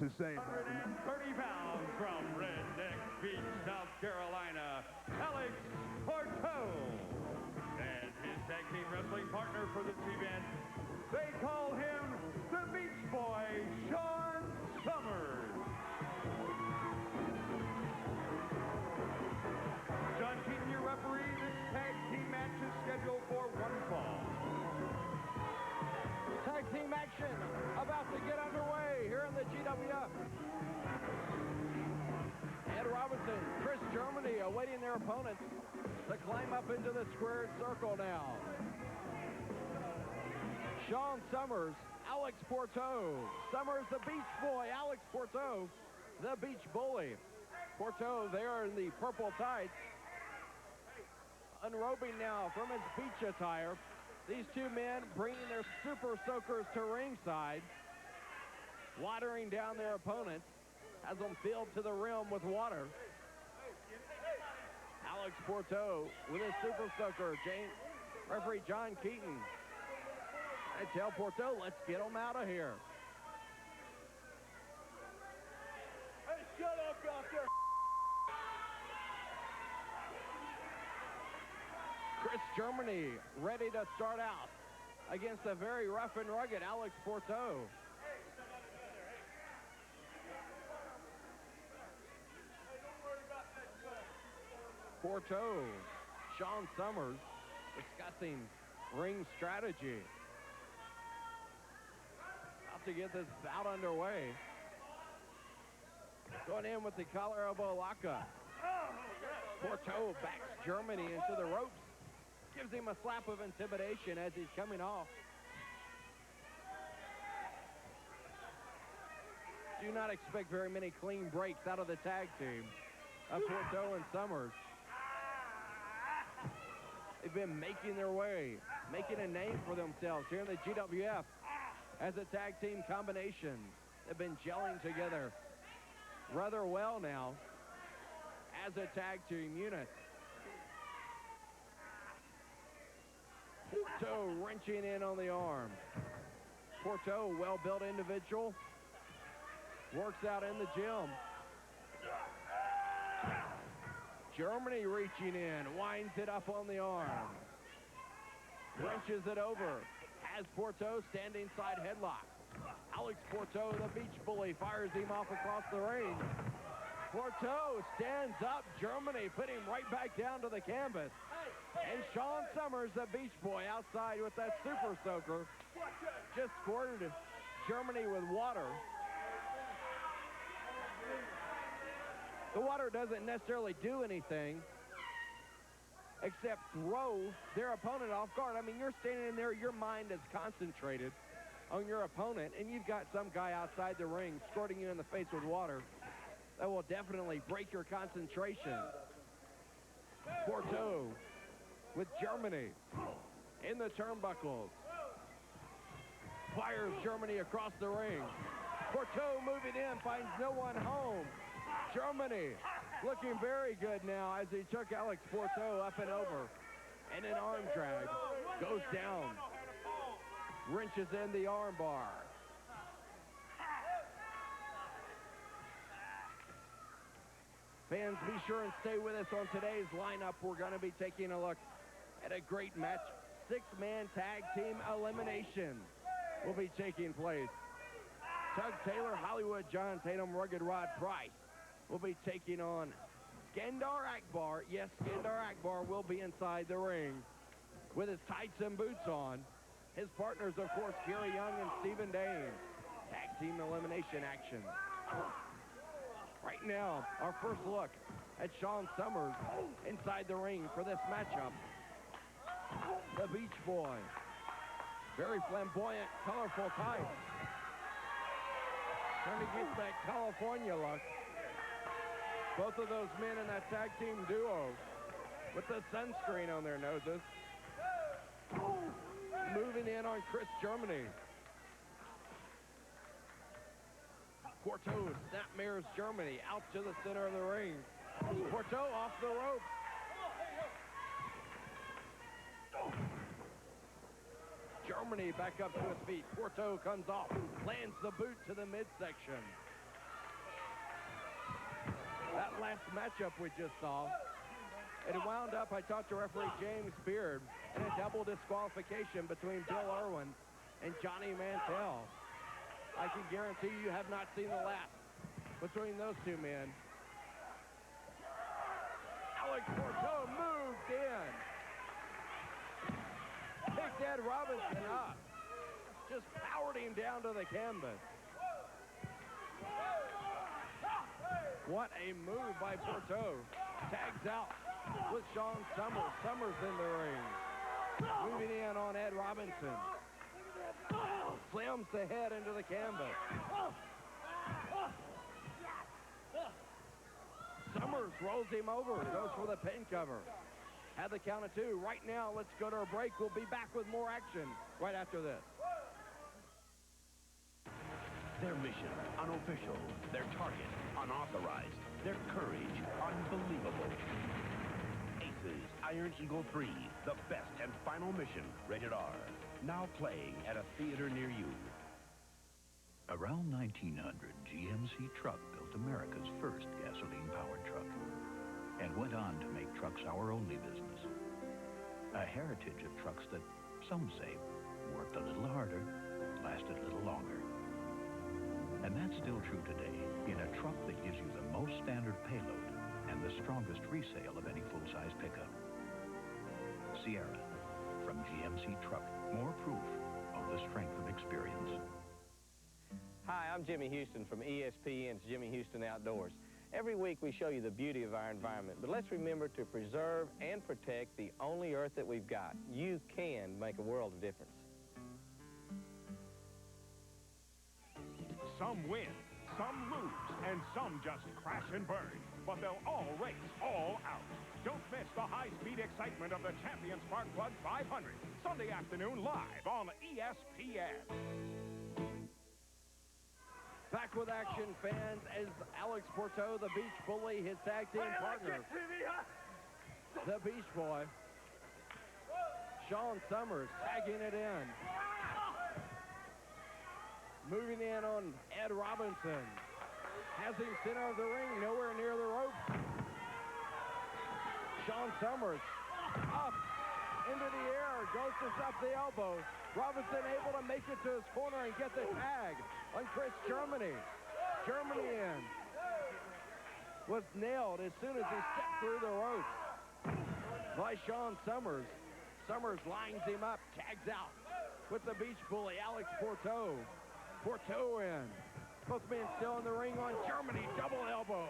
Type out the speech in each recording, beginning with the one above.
to say. 130 pounds from Redneck Beach, South Carolina, Alex Porto. And his tag team wrestling partner for this event, they call him the Beach Boy, Sean Summers. John Tatum, your referee. This tag team match is scheduled for one fall. Tag team action about to get underway here in the GWF. Ed Robinson, Khris Germany awaiting their opponents to climb up into the squared circle now. Sean Summers, Alex Porto. Summers, the Beach Boy. Alex Porto, the Beach Bully. Porto there in the purple tights. Unrobing now from his beach attire. These two men bringing their super soakers to ringside, watering down their opponents, has them filled to the rim with water. Alex Porto with his super soaker. Referee John Keaton. I tell Porto, let's get them out of here. Hey, shut up out there. Khris Germany ready to start out against a very rough and rugged Alex Porto. Porto, Sean Summers discussing ring strategy. About to get this bout underway. Going in with the collar elbow lockup. Porto backs Germany into the ropes. Gives him a slap of intimidation as he's coming off. Do not expect very many clean breaks out of the tag team of Porto and Summers. They've been making their way, making a name for themselves here in the GWF as a tag team combination. They've been gelling together rather well now as a tag team unit. Porto wrenching in on the arm. Porto, well-built individual, works out in the gym. Germany reaching in, winds it up on the arm. Wrenches it over. Has Porto standing side headlock. Alex Porto, the Beach Bully, fires him off across the ring. Porto stands up. Germany put him right back down to the canvas. And Sean Summers, the Beach Boy, outside with that super soaker, just squirted Germany with water. The water doesn't necessarily do anything except throw their opponent off guard. I mean, you're standing in there, your mind is concentrated on your opponent, and you've got some guy outside the ring squirting you in the face with water. That will definitely break your concentration. Porto with Germany in the turnbuckles. Fires Germany across the ring. Porto moving in, finds no one home. Germany looking very good now as he took Alex Porto up and over. And an arm drag. Goes down. Wrenches in the arm bar. Fans, be sure and stay with us on today's lineup. We're going to be taking a look at a great match. Six-man tag team elimination will be taking place. Tug Taylor, Hollywood, John Tatum, Rugged Rod Price will be taking on Skandor Akbar. Yes, Skandor Akbar will be inside the ring with his tights and boots on. His partners, of course, Gary Young and Stephen Dane. Tag team elimination action. Right now, our first look at Sean Summers inside the ring for this matchup. The Beach Boy. Very flamboyant, colorful tights. Trying to get that California look. Both of those men in that tag team duo with the sunscreen on their noses. Moving in on Khris Germany. Porto snapmares Germany out to the center of the ring. Porto off the rope. Germany back up to his feet. Porto comes off, lands the boot to the midsection. That last matchup we just saw, it wound up, I talked to referee James Beard, in a double disqualification between Bill Irwin and Johnny Mantell. I can guarantee you have not seen the last between those two men. Alex Porteau moved in. Picked Ed Robinson up. Just powered him down to the canvas. What a move by Porteau. Tags out with Sean Summers. Summers in the ring. Moving in on Ed Robinson. Slams the head into the canvas. Summers rolls him over. Goes for the pin cover. Had the count of 2. Right now, let's go to a break. We'll be back with more action right after this. Their mission, unofficial. Their target, unauthorized. Their courage, unbelievable. Aces, Iron Eagle 3, the best and final mission, rated R. Now playing at a theater near you. Around 1900, GMC Truck built America's first gasoline-powered truck and went on to make trucks our only business. A heritage of trucks that, some say, worked a little harder, lasted a little longer. And that's still true today in a truck that gives you the most standard payload and the strongest resale of any full-size pickup. Sierra, from GMC Truck, more proof of the strength of experience. Hi, I'm Jimmy Houston from ESPN's Jimmy Houston Outdoors. Every week we show you the beauty of our environment, but let's remember to preserve and protect the only earth that we've got. You can make a world of difference. Some win, some lose, and some just crash and burn. But they'll all race all out. Don't miss the high-speed excitement of the Champion Spark Plug 500, Sunday afternoon live on ESPN. Back with action, fans, as Alex Porteau, the Beach Bully, his tag team partner, the Beach Boy, Sean Summers, tagging it in. Moving in on Ed Robinson. Has him center of the ring, nowhere near the rope. Sean Summers up into the air, goes to stop the elbow. Robinson able to make it to his corner and get the tag on Khris Germany. Germany in. Was nailed as soon as he stepped through the ropes by Sean Summers. Summers lines him up, tags out with the Beach Bully, Alex Porteau. Porteau in. Both men still in the ring on Germany. Double elbow.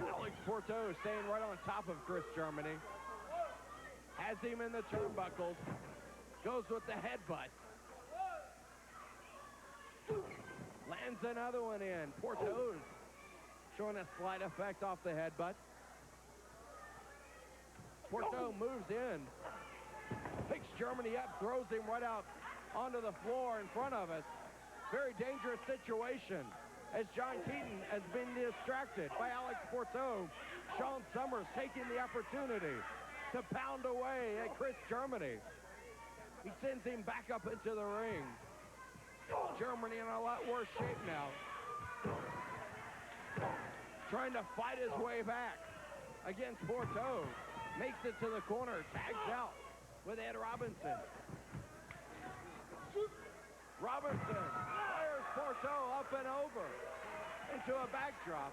Alex Porteau staying right on top of Khris Germany. Has him in the turnbuckles. Goes with the headbutt. Lands another one in. Porteau showing a slight effect off the headbutt. Porteau moves in. Picks Germany up, throws him right out onto the floor in front of us. Very dangerous situation as John Keaton has been distracted by Alex Porteau. Sean Summers taking the opportunity to pound away at Khris Germany. He sends him back up into the ring. Germany in a lot worse shape now. Trying to fight his way back against Porteau. Makes it to the corner, tags out with Ed Robinson. Robinson fires Porteau up and over into a backdrop.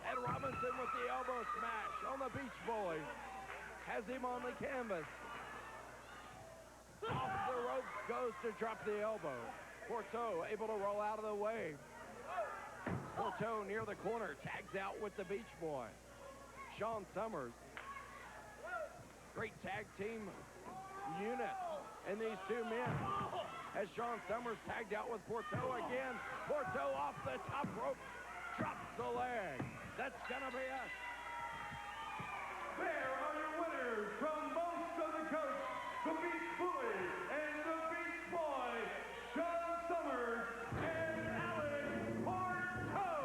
Ed Robinson with the elbow smash on the Beach Bully. Has him on the canvas. Off the rope goes to drop the elbow. Porteau able to roll out of the way. Porteau near the corner, tags out with the Beach Boy. Sean Summers. Great tag team unit in these two men. As Sean Summers tagged out with Porteau again. Porteau off the top rope. Drops the leg. That's going to be us. There are your winners from most of the coast, the Beach Bully and the Beach Boy, Sean Summers and Alex Porteau.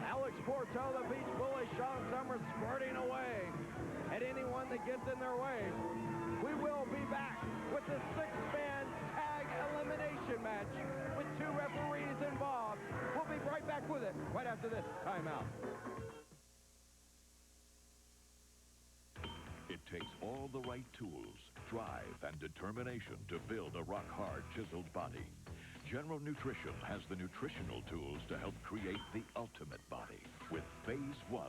Alex Porteau, the Beach Bully, Sean Summers squirting away at anyone that gets in their way. We will be back with the six-man tag right after this timeout. It takes all the right tools, drive, and determination to build a rock-hard, chiseled body. General Nutrition has the nutritional tools to help create the ultimate body with Phase 1,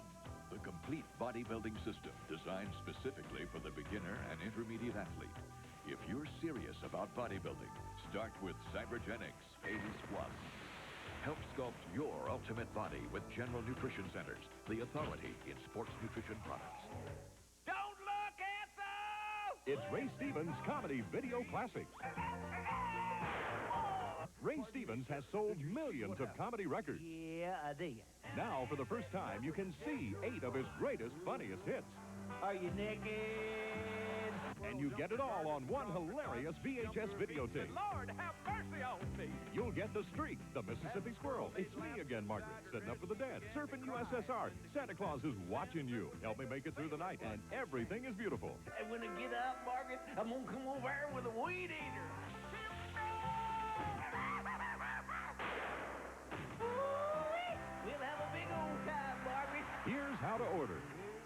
the complete bodybuilding system designed specifically for the beginner and intermediate athlete. If you're serious about bodybuilding, start with Cybergenics Phase 1. Help sculpt your ultimate body with General Nutrition Centers, the authority in sports nutrition products. Don't look at those! It's Ray Stevens' Comedy Video Classic. Ray Stevens has sold millions of comedy records. Yeah, I did. Now, for the first time, you can see 8 of his greatest, funniest hits. Are you naked? And you get it all on one hilarious VHS videotape. Lord, have mercy on me. You'll get The Streak, The Mississippi Squirrel, It's Me Again, Margaret, Setting Up for the Dead, Surfing USSR, Santa Claus is Watching You, Help Me Make It Through the Night, and Everything is Beautiful. And when I get up, Margaret, I'm going to come over here with a weed eater. We'll have a big old time, Margaret. Here's how to order.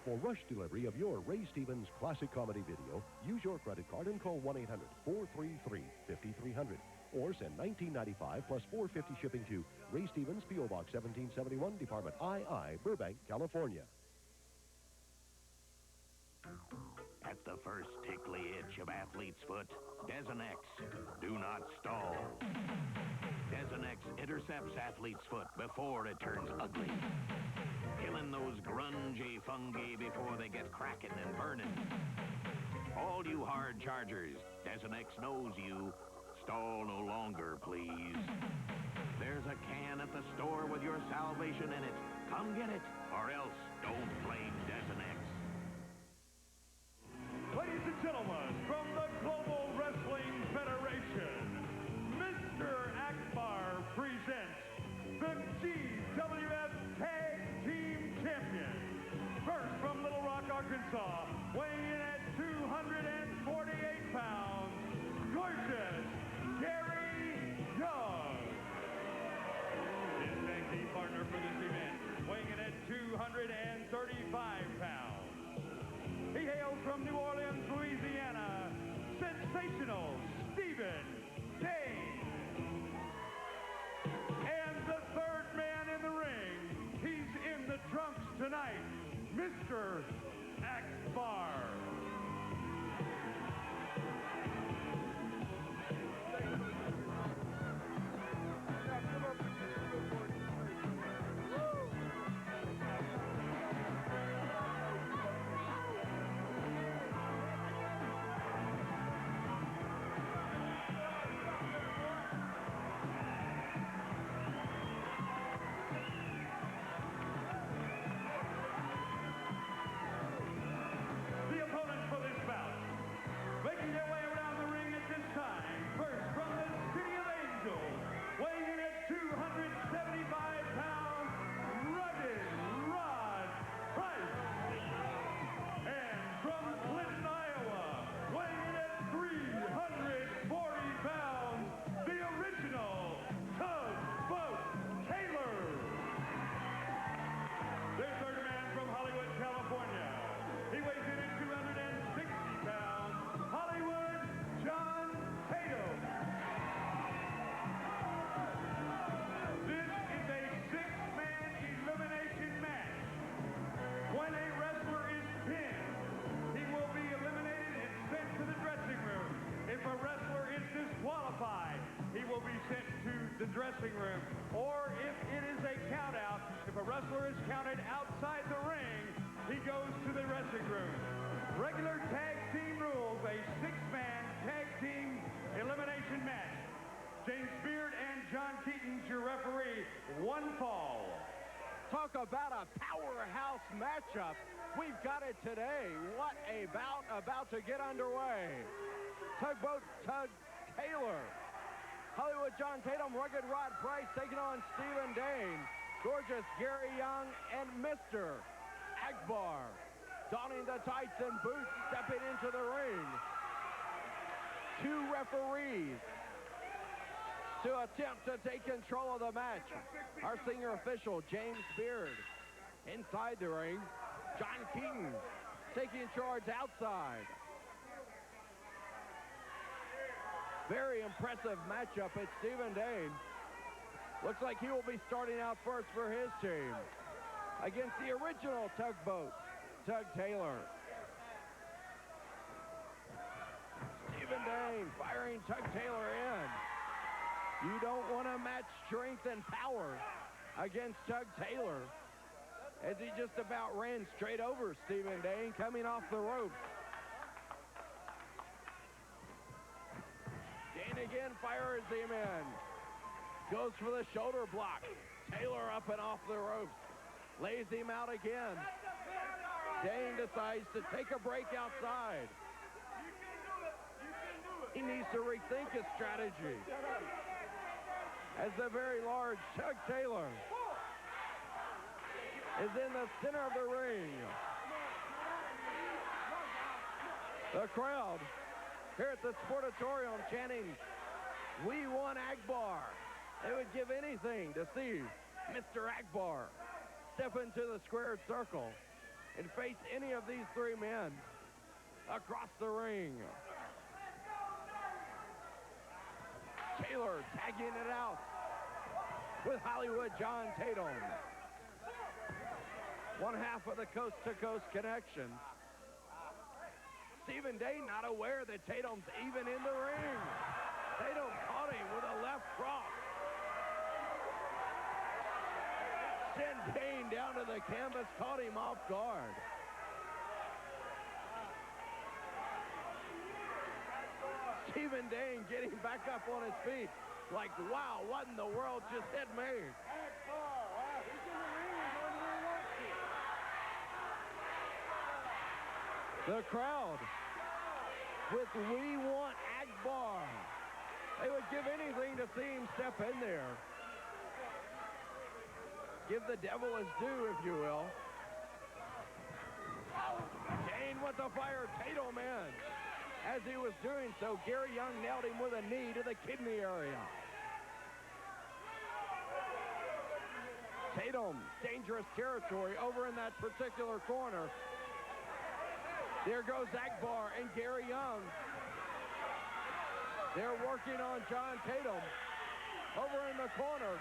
For rush delivery of your Ray Stevens classic comedy video, use your credit card and call 1-800-433-5300. Or send $19.95 plus $4.50 shipping to Ray Stevens, P.O. Box 1771, Department II, Burbank, California. At the first tickly itch of athlete's foot, Desonex. Do not stall. Desonex intercepts athlete's foot before it turns ugly, killing those grungy fungi before they get cracking and burning. All you hard chargers, Desonex knows you. Stall no longer, please. There's a can at the store with your salvation in it. Come get it, or else don't blame Desonex. Ladies and gentlemen, from the Global Wrestling Federation, Mr. Akbar presents the GWF Tag Team Champion. First from Little Rock, Arkansas, weighing in at 248 pounds, gorgeous Gary Young. His tag team partner for this event, weighing in at 235 pounds. He hails from New Orleans, Louisiana, sensational Stephen Dane. And the third man in the ring, he's in the trunks tonight, Mr. Akbar. John Tatum. This is a six-man elimination match. When a wrestler is pinned, he will be eliminated and sent to the dressing room. If a wrestler is disqualified, he will be sent to the dressing room. Or if it is a count-out, if a wrestler is counted outside the ring, he goes to the dressing room. Regular tag team rules, a six-man tag team elimination match. James Beard and John Keaton's your referee. One fall. Talk about a powerhouse matchup. We've got it today. What a bout about to get underway. Tugboat Tug Taylor. Hollywood John Tatum, Rugged Rod Price taking on Stephen Dane. Gorgeous Gary Young and Mr. Akbar. Donning the tights and boots, stepping into the ring. Two referees. to attempt to take control of the match. Our senior official, James Beard. Inside the ring, John Keaton taking charge outside. Very impressive matchup. It's Stephen Dane. Looks like he will be starting out first for his team against the original tugboat, Tug Taylor. Stephen Dane firing Tug Taylor in. You don't want to match strength and power against Tug Taylor, as he just about ran straight over Stephen Dane coming off the ropes. Dane again fires him in. Goes for the shoulder block. Taylor up and off the ropes. Lays him out again. Dane decides to take a break outside. He needs to rethink his strategy, as the very large Tug Taylor is in the center of the ring. The crowd here at the Sportatorium chanting, "We want Akbar." They would give anything to see Mr. Akbar step into the squared circle and face any of these three men across the ring. Taylor tagging it out with Hollywood John Tatum. One half of the coast-to-coast connection. Stephen Dane not aware that Tatum's even in the ring. Tatum caught him with a left cross. Sent Dane down to the canvas, caught him off guard. Stephen Dane getting back up on his feet. Like, wow, what in the world just hit me? The crowd with "We want Akbar." They would give anything to see him step in there. Give the devil his due, if you will. Dane with the fire, Tatum in. As he was doing so, Gary Young nailed him with a knee to the kidney area. Tatum, dangerous territory over in that particular corner. There goes Akbar and Gary Young. They're working on John Tatum. Over in the corner,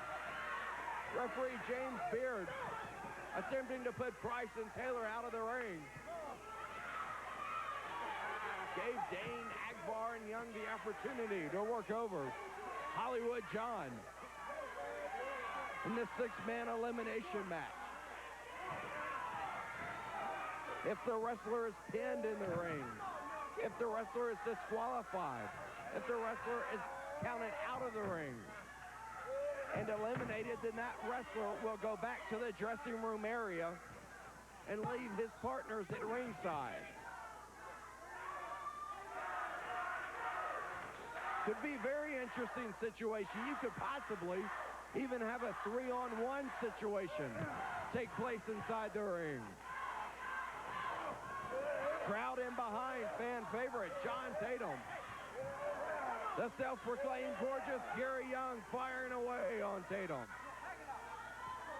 referee James Beard attempting to put Price and Taylor out of the ring. Gave Dane, Akbar, and Young the opportunity to work over Hollywood John in this six-man elimination match. If the wrestler is pinned in the ring, if the wrestler is disqualified, if the wrestler is counted out of the ring and eliminated, then that wrestler will go back to the dressing room area and leave his partners at ringside. Could be a very interesting situation. You could possibly even have a 3-on-1 situation take place inside the ring. Crowd in behind, fan favorite, John Tatum. The self-proclaimed gorgeous Gary Young firing away on Tatum.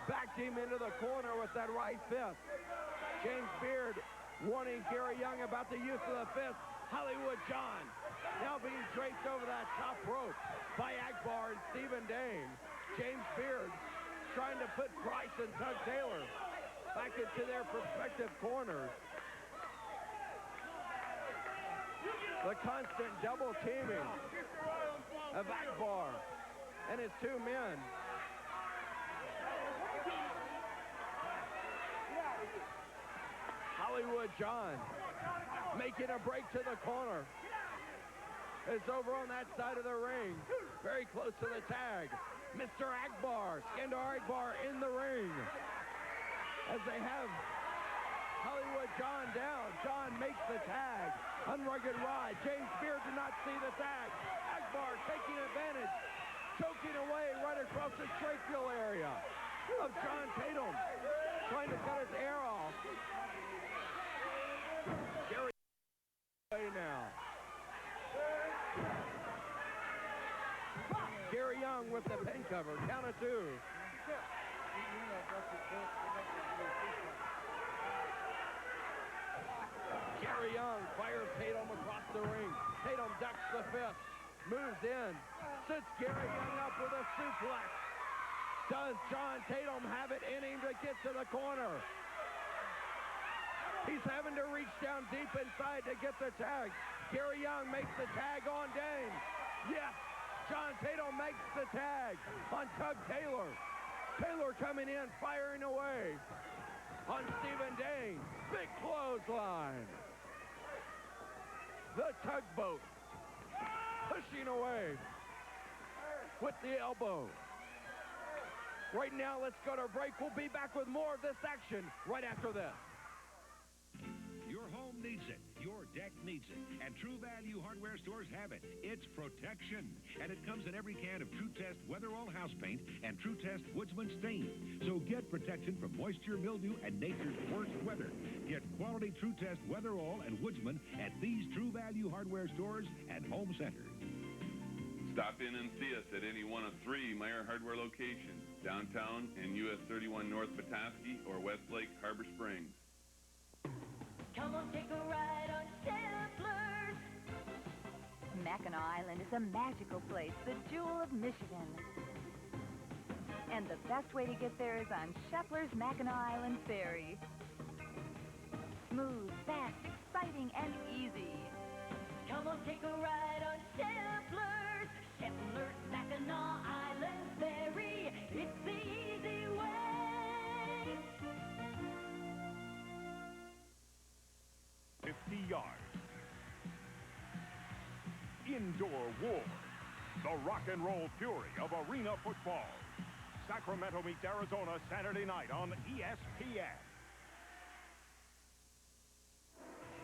Backed him into the corner with that right fist. James Beard warning Gary Young about the use of the fist. Hollywood John now being draped over that top rope by Akbar and Stephen Dane. James Beard trying to put Price and Tug Taylor back into their respective corners. The constant double teaming of Akbar and his two men. Hollywood John making a break to the corner. It's over on that side of the ring, very close to the tag. Mr. Akbar, Skandor Akbar in the ring. As they have Hollywood John down. John makes the tag. Unrugged ride. James Beard did not see the tag. Akbar taking advantage. Choking away right across the tracheal area of John Tatum. Trying to cut his air off. Gary now. Gary Young with the pin cover. Count of 2. Gary Young fires Tatum across the ring. Tatum ducks the fist, moves in, sits Gary Young up with a suplex. Does John Tatum have it in him to get to the corner? He's having to reach down deep inside to get the tag. Gary Young makes the tag on Dane. Yes, John Tatum makes the tag on Tug Taylor. Taylor coming in, firing away on Stephen Dane. Big clothesline. The tugboat pushing away with the elbow. Right now, let's go to break. We'll be back with more of this action right after this. Your home needs it. Your deck needs it. And True Value hardware stores have it. It's protection. And it comes in every can of True Test Weatherall house paint and True Test Woodsman stain. So get protection from moisture, mildew, and nature's worst weather. Get quality True Test Weatherall and Woodsman at these True Value hardware stores and home centers. Stop in and see us at any one of 3 Meyer Hardware locations, downtown and US 31 North Petoskey or Westlake Harbor Springs. Come on, take a ride on Templars. Mackinac Island is a magical place, the jewel of Michigan. And the best way to get there is on Shepler's Mackinac Island Ferry. Smooth, fast, exciting, and easy. Come on, take a ride on Templars. Shepler's Mackinac Island Ferry. It's the easy way. Yards. Indoor war. The rock and roll fury of arena football. Sacramento meets Arizona Saturday night on ESPN.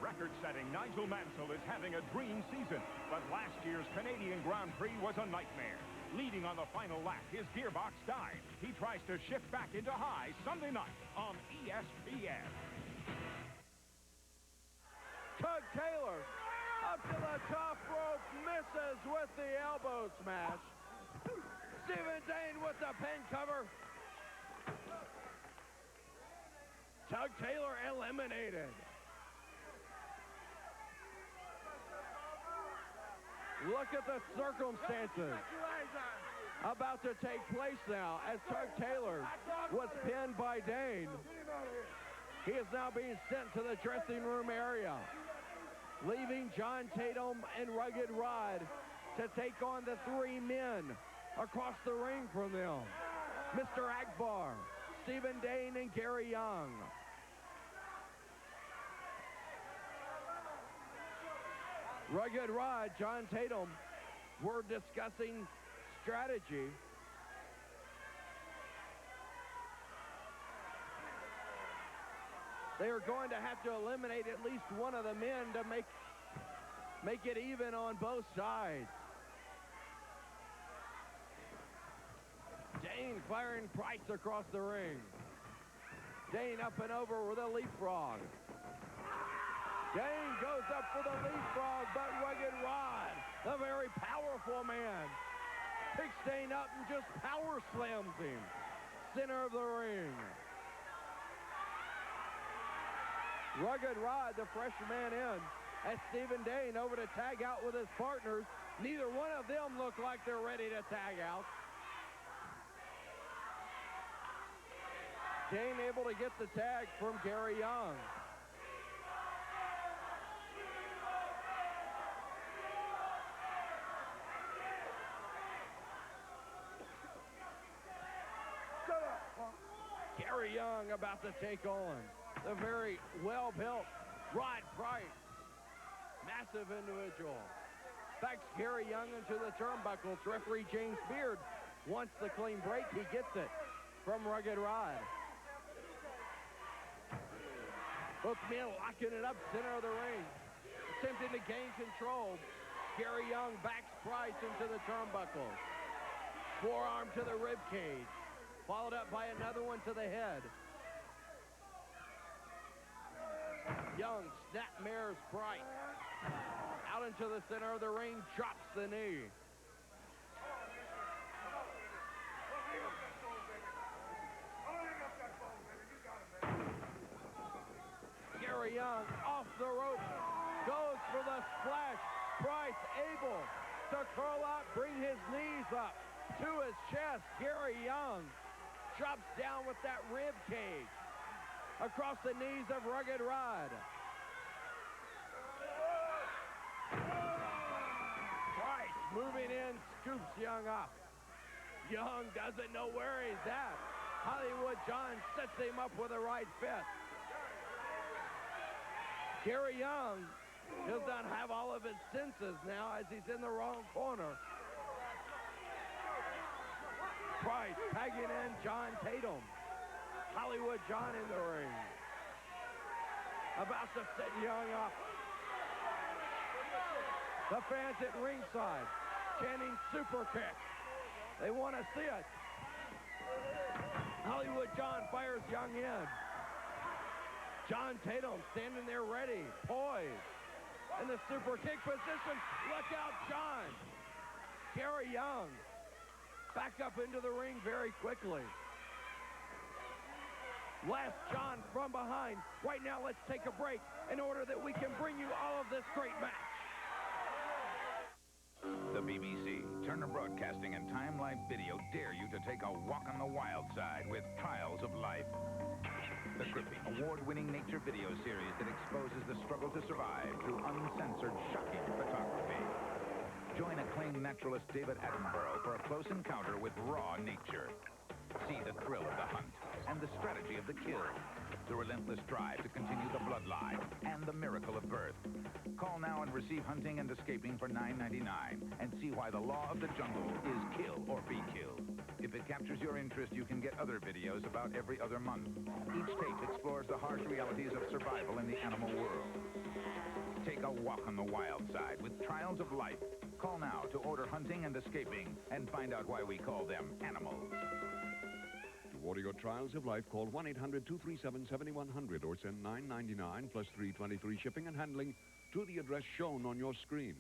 Record-setting Nigel Mansell is having a dream season, but last year's Canadian Grand Prix was a nightmare. Leading on the final lap, his gearbox died. He tries to shift back into high Sunday night on ESPN. Tug Taylor up to the top rope, misses with the elbow smash. Stephen Dane with the pin cover. Tug Taylor eliminated. Look at the circumstances about to take place now as Tug Taylor was pinned by Dane. He is now being sent to the dressing room area, leaving John Tatum and Rugged Rod to take on the 3 men across the ring from them. Mr. Akbar, Stephen Dane, and Gary Young. Rugged Rod, John Tatum were discussing strategy. They are going to have to eliminate at least one of the men to make it even on both sides. Dane firing Price across the ring. Dane up and over with a leapfrog. Dane goes up for the leapfrog, but Rugged Rod, the very powerful man, picks Dane up and just power slams him. Center of the ring. Rugged Rod, the freshman in, as Stephen Dane over to tag out with his partners. Neither one of them look like they're ready to tag out. Dane able to get the tag from Gary Young. Gary Young about to take on the very well-built Rod Price. Massive individual. Backs Gary Young into the turnbuckles. Referee James Beard wants the clean break. He gets it from Rugged Rod. Both men locking it up center of the ring. Attempting to gain control. Gary Young backs Price into the turnbuckles. Forearm to the rib cage. Followed up by another one to the head. Young snap-mirrors Price. Out into the center of the ring, drops the knee. Gary Young off the rope, goes for the splash. Price able to curl up, bring his knees up to his chest. Gary Young drops down with that rib cage across the knees of Rugged Rod. Price moving in, scoops Young up. Young doesn't know where he's at. Hollywood John sets him up with a right fist. Gary Young does not have all of his senses now as he's in the wrong corner. Price tagging in John Tatum. Hollywood John in the ring. About to set Young up. The fans at ringside chanting super kick. They want to see it. Hollywood John fires Young in. John Tatum standing there ready, poised. In the super kick position. Look out, John. Gary Young back up into the ring very quickly. Last John from behind. Right now, let's take a break in order that we can bring you all of this great match. The BBC, Turner Broadcasting, and Time Life Video dare you to take a walk on the wild side with Trials of Life. The gripping, award-winning nature video series that exposes the struggle to survive through uncensored, shocking photography. Join acclaimed naturalist David Attenborough for a close encounter with raw nature. See the thrill of the hunt and the strategy of the kill, the relentless drive to continue the bloodline, and the miracle of birth. Call now and receive Hunting and Escaping for $9.99 and see why the law of the jungle is kill or be killed. If it captures your interest, you can get other videos about every other month. Each tape explores the harsh realities of survival in the animal world. Take a walk on the wild side with Trials of Life. Call now to order Hunting and Escaping and find out why we call them animals. To order your Trials of Life, call 1-800-237-7100 or send $9.99 plus $3.23 shipping and handling to the address shown on your screen.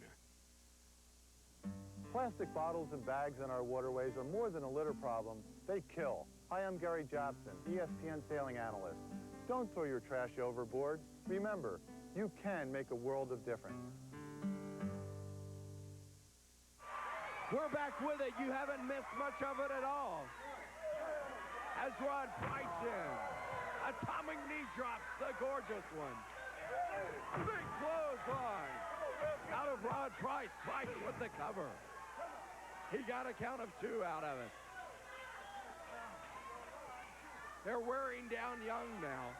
Plastic bottles and bags in our waterways are more than a litter problem. They kill. Hi, I'm Gary Jobson, ESPN sailing analyst. Don't throw your trash overboard. Remember, you can make a world of difference. We're back with it. You haven't missed much of it at all. As Rod Price in. Atomic knee drops, the gorgeous one. Big clothesline. Out of Rod Price. Price with the cover. He got a count of 2 out of it. They're wearing down Young now.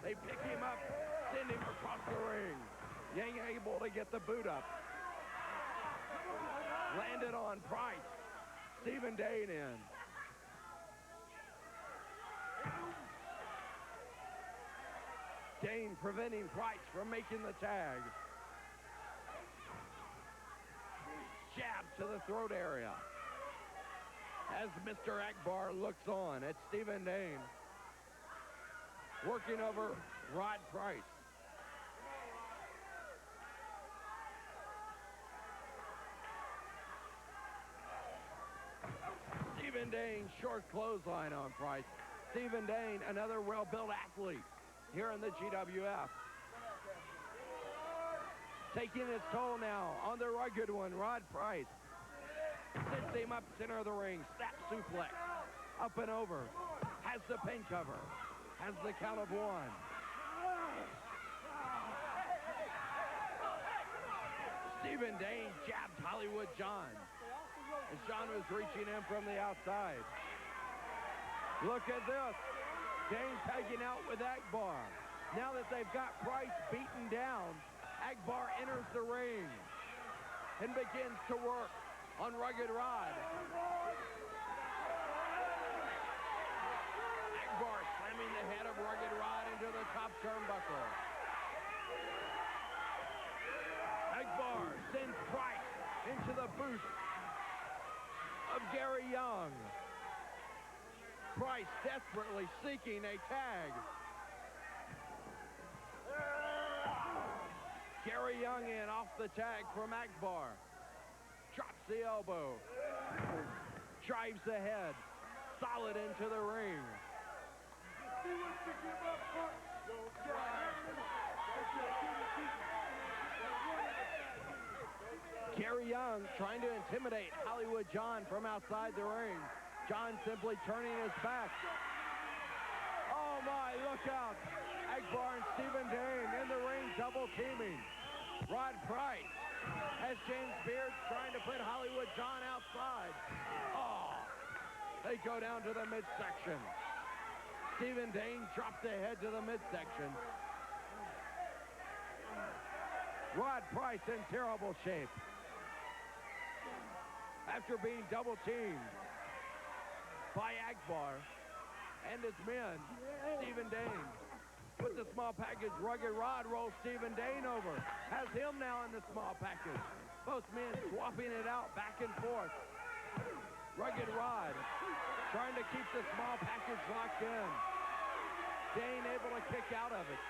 They pick him up, send him across the ring. Young able to get the boot up. Landed on Price. Stephen Dane in. Dane preventing Price from making the tag. Jab to the throat area. As Mr. Akbar looks on at Stephen Dane. Working over Rod Price. Stephen Dane, short clothesline on Price. Stephen Dane, another well-built athlete here in the GWF. Taking its toll now on the rugged one, Rod Price. Sits him up center of the ring, snap suplex. Up and over. Has the pin cover. Has the count of 1. Stephen Dane jabbed Hollywood John. As John was reaching in from the outside. Look at this. Dane tagging out with Akbar. Now that they've got Price beaten down, Akbar enters the ring and begins to work on Rugged Rod. Akbar slamming the head of Rugged Rod into the top turnbuckle. Akbar sends Price into the boot of Gary Young. Price desperately seeking a tag. Gary Young in off the tag from Akbar. Drops the elbow. Drives the head. Solid into the ring. Gary Young trying to intimidate Hollywood John from outside the ring. John simply turning his back. Oh my, look out. Akbar and Stephen Dane in the ring double teaming. Rod Price has James Beard trying to put Hollywood John outside. Oh, they go down to the midsection. Stephen Dane dropped the head to the midsection. Rod Price in terrible shape. After being double teamed by Akbar and his men, Stephen Dane with the small package. Rugged Rod rolls Stephen Dane over. Has him now in the small package. Both men swapping it out back and forth. Rugged Rod trying to keep the small package locked in. Dane able to kick out of it.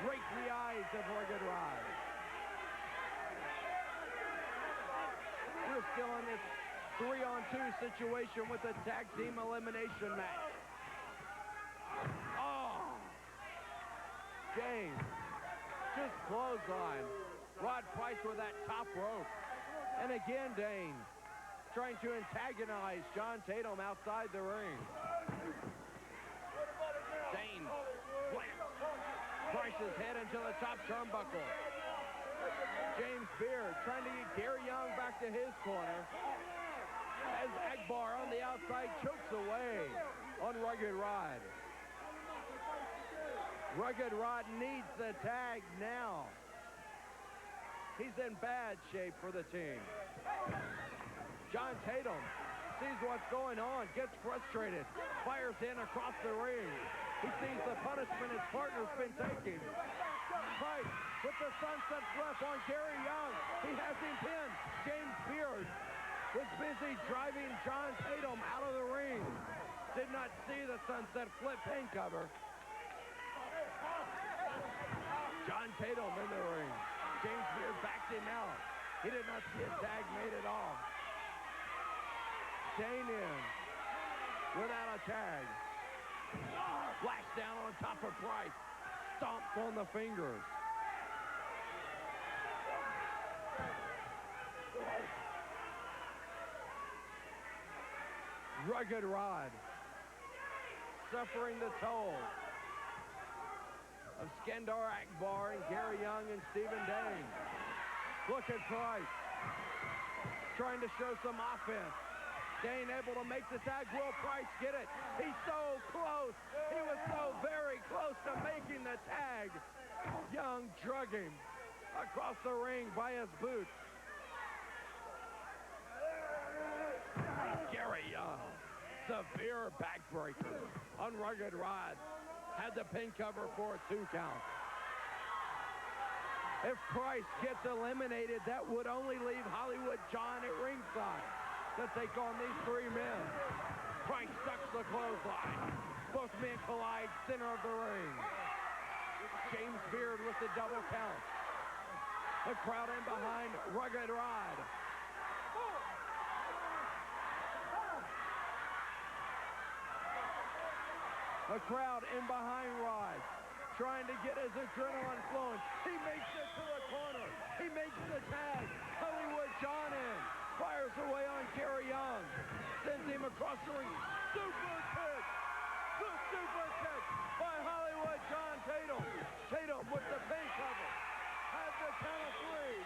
Rake the eyes of Rugged Rod. We're still in this 3-on-2 situation with a tag team elimination match. Oh! Dane just clothesline. Rod Price with that top rope. And again, Dane trying to antagonize John Tatum outside the ring. Dane slams Price's head into the top turnbuckle. James Beard trying to get Gary Young back to his corner as Akbar on the outside chokes away on Rugged Rod. Rugged Rod needs the tag now. He's in bad shape for the team. John Tatum sees what's going on, gets frustrated, fires in across the ring. He sees the punishment his partner's been taking. Price with the sunset flip on Gary Young. He has him pinned. James Beard was busy driving John Tatum out of the ring. Did not see the sunset flip pin cover. John Tatum in the ring. James Beard backed him out. He did not see a tag made at all. Dane in without a tag. Flash down on top of Price. Stomps on the fingers. Rugged Rod suffering the toll of Skandor Akbar and Gary Young and Stephen Dane. Look at Price trying to show some offense. Dane able to make the tag. Will Price get it? He's so close. He was so very close to making the tag. Young drug him across the ring by his boots. Gary Young, severe backbreaker on Rugged Rod. Had the pin cover for a 2 count. If Price gets eliminated, that would only leave Hollywood John at ringside to take on these 3 men. Price ducks the clothesline. Both men collide center of the ring. James Beard with the double count. The crowd in behind Rugged Rod. The crowd in behind Rod, trying to get his adrenaline flowing. He makes it to the corner. He makes the tag. Hollywood John in. Fires away on Gary Young. Sends him across the ring. Super kick. The super kick by Hollywood John Tatum. Tatum with the pin cover. Has the count of 3.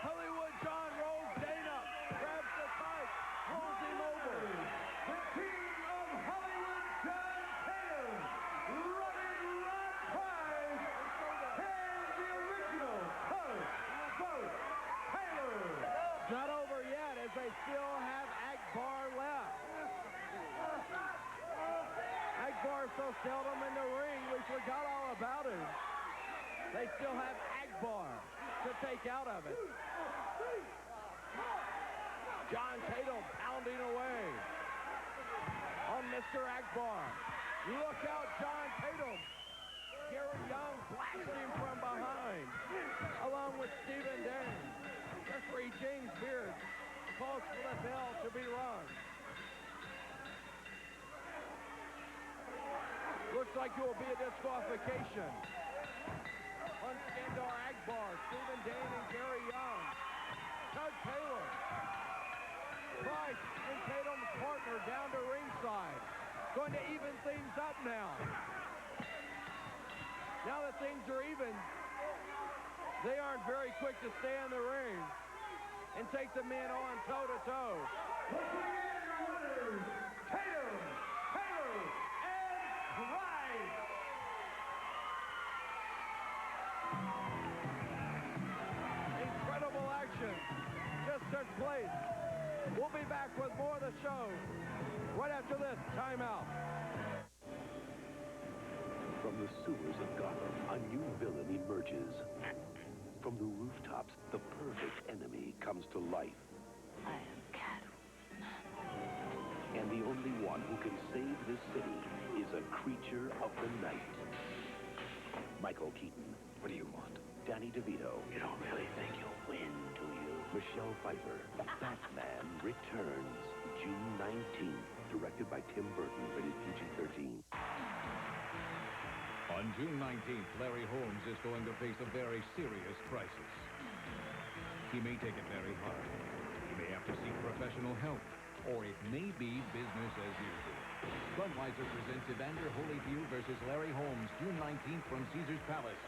Hollywood John rolls Dane up. Grabs the pipe. Rolls him over. The team of Hollywood John Tatum, Rugged Rod Price, and the original Tug Taylor. It's not over yet as they still have Akbar left. Akbar so seldom in the ring, we forgot all about him. They still have Akbar to take out of it. John Tatum pounding away on Mr. Akbar. Look out, John Tatum. Gary Young blasting from behind, along with Stephen Dane. Referee James Beard calls for the bell to be rung. like it will be a disqualification on Skandor Akbar, Stephen Dane, and Gary Young. Tug Taylor, Price, and Tatum's partner down to ringside. Going to even things up now. Now that things are even, they aren't very quick to stay in the ring and take the men on toe-to-toe. Tatum, Taylor, and Price. Incredible action just took place. We'll be back with more of the show right after this timeout. From the sewers of Gotham, a new villain emerges. From the rooftops, the perfect enemy comes to life. I am Catwoman. And the only one who can save this city is a creature of the night. Michael Keaton. What do you want? Danny DeVito. You don't really think you'll win, do you? Michelle Pfeiffer. Batman returns June 19th. Directed by Tim Burton, rated PG-13. On June 19th, Larry Holmes is going to face a very serious crisis. He may take it very hard. He may have to seek professional help. Or it may be business as usual. Budweiser presents Evander Holyfield versus Larry Holmes, June 19th from Caesars Palace.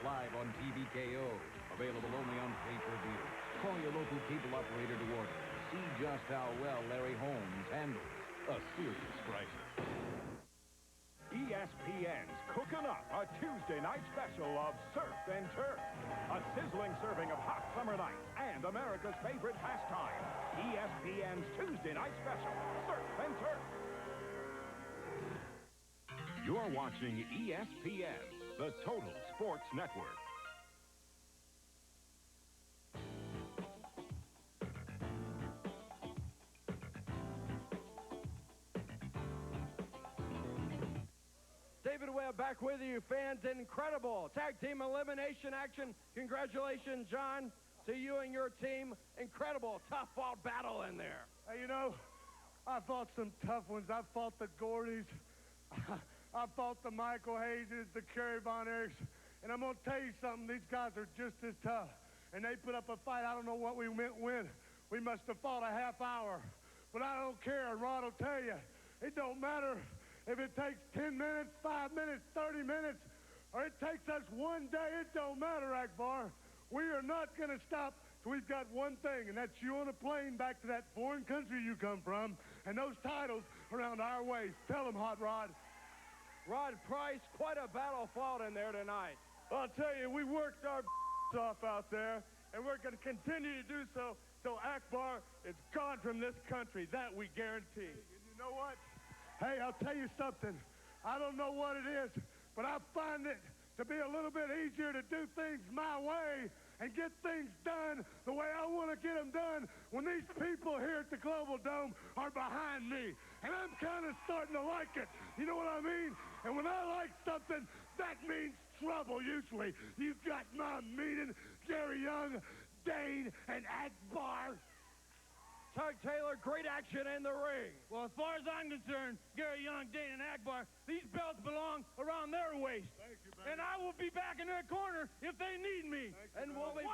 Live on TVKO. Available only on pay-per-view. Call your local cable operator to order. See just how well Larry Holmes handles a serious crisis. ESPN's Cookin' Up, a Tuesday night special of Surf and Turf. A sizzling serving of hot summer nights and America's favorite pastime. ESPN's Tuesday night special, Surf and Turf. You're watching ESPN, the Total Sports Network. David Webb back with you, fans. Incredible tag team elimination action. Congratulations, John, to you and your team. Incredible, tough-fought battle in there. Hey, you know, I fought some tough ones. I fought the Gordys. I fought the Michael Hayeses, the Kerry Von Erichs. And I'm going to tell you something. These guys are just as tough. And they put up a fight. I don't know what we meant when. We must have fought a half hour. But I don't care. Rod will tell you. It don't matter if it takes 10 minutes, 5 minutes, 30 minutes, or it takes us one day. It don't matter, Akbar. We are not going to stop till we've got one thing, and that's you on a plane back to that foreign country you come from, and those titles around our waist. Tell them, Hot Rod. Rod Price, quite a battle fought in there tonight. Well, I'll tell you, we worked our off out there, and we're going to continue to do so till Akbar is gone from this country. That we guarantee. And you know what? Hey, I'll tell you something. I don't know what it is, but I find it to be a little bit easier to do things my way and get things done the way I want to get them done when these people here at the Global Dome are behind me. And I'm kind of starting to like it. You know what I mean? And when I like something, that means trouble usually. You've got my meeting, Gary Young, Dane, and Akbar. Tug Taylor, great action in the ring. Well, as far as I'm concerned, Gary Young, Dane, and Akbar, these belts belong around their waist. Thank you, baby. And I will be back in their corner if they need me. And we'll be